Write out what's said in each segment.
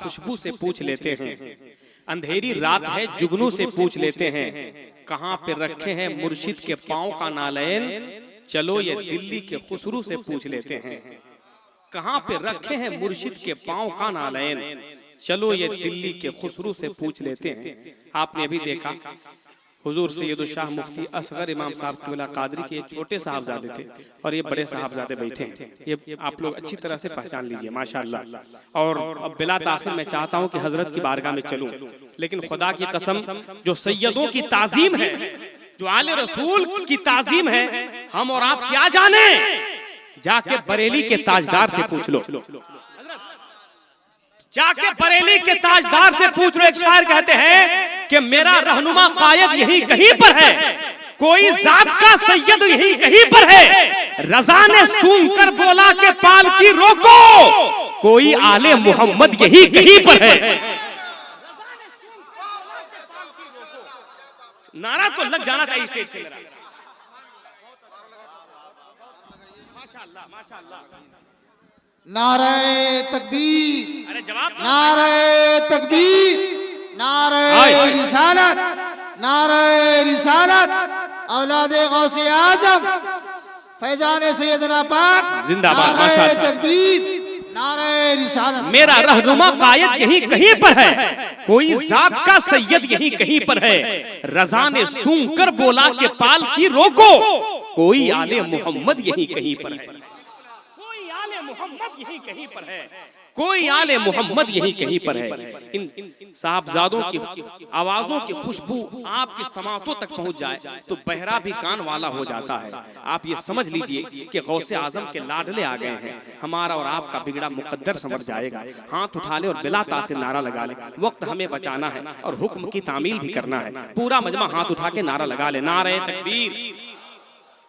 खुशबू से पूछ लेते हैं, अंधेरी रात है जुगनू से पूछ लेते हैं, कहाँ पे रखे हैं मुर्शिद के पाँव का नालैन, चलो ये दिल्ली के खुसरू से पूछ लेते हैं। कहाँ पे रखे हैं मुर्शिद के पाँव का नालैन, चलो ये दिल्ली के खुसरू से पूछ लेते हैं। आपने अभी देखा हुजूर सैयद शाह मुफ्ती असगर इमाम साहब क़िबला कादरी के छोटे साहबजादे थे और ये बड़े साहबजादे बैठे हैं। ये आप लोग अच्छी तरह से पहचान लीजिए माशाअल्लाह। और अब बिला ताखिर मैं चाहता हूँ कि हजरत की बारगाह में चलूं, लेकिन खुदा की कसम जो सैयदों की ताजीम है, जो आले रसूल की ताजीम है, हम और आप क्या जाने, जाके बरेली के ताजदार से पूछ लो, जाके बरेली के ताजदार से पूछ लो। एक शायर कहते हैं कि मेरा रहनुमा कायद यही कहीं पर है, कोई जात का सैयद यही कहीं पर है, रजा ने सूंघ कर बोला के पाल की रोको, कोई आले मोहम्मद यही कहीं पर है। नारा तो लग जाना चाहिए स्टेज से मेरा। माशाअल्लाह माशाअल्लाह। नारे तकबीर, अरे जवाब, नारे तकबीर, नारे रिसालत, नारे रिसालत, औलादे गौसे आजम फैजान सैयदना पाक जिंदाबाद, माशाअल्लाह। तकबीर, नारे रिसालत। मेरा रहनुमा कायद यही कहीं पर है, कोई जात का सैयद यही कहीं पर है, रजा ने सूंघ कर बोला के पाल की रोको, कोई आले मोहम्मद यही कहीं पर है, मोहम्मद यही कहीं पर है, कोई आले मोहम्मद यही कहीं पर है। इन साहबजादों की आवाजों की खुशबू आपकी समातों तक पहुंच जाए तो बहरा भी कान वाला हो जाता है। आप ये समझ लीजिए कि गौसे आजम के लाडले आ गए हैं, हमारा और आपका बिगड़ा मुकद्दर संवर जाएगा। हाथ उठा ले और बिला तासिर नारा लगा ले, वक्त हमें बचाना है और हुक्म की तामील भी करना है। पूरा मजमा हाथ उठा के नारा लगा ले, नारे तकबीर,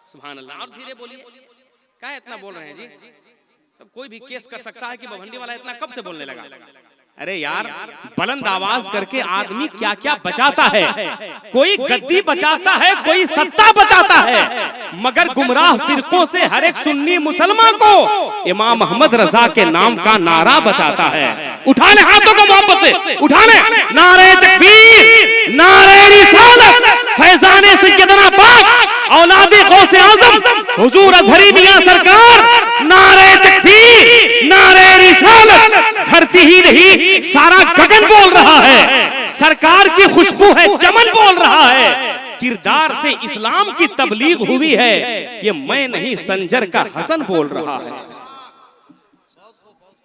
सुभान अल्लाह। और धीरे बोलिए, क्या इतना बोल रहे हैं जी? तब कोई भी केस कर सकता है कि बभंडी वाला इतना कब से बोलने लगा। अरे यार, बुलंद आवाज करके आदमी क्या क्या बचाता है, कोई गद्दी बचाता है, कोई सत्ता बचाता है, मगर गुमराह फिरकों से हर एक सुन्नी मुसलमान को इमाम अहमद रजा के नाम का नारा बचाता है। उठाने हाथों को मोहब्बत से उठाने, नारे तकबीर, नारे रिसालत, फैजाने सैयदना पाक, औलादे गौसे आजम हुजूर अजहरी मियां सरकार, नारे तकबीर, नारे रिसालत। धरती ही नहीं सारा गगन बोल रहा है, सरकार की खुशबू है चमन बोल रहा है, किरदार से इस्लाम की तबलीग हुई है, ये मैं नहीं संजर का हसन बोल रहा है।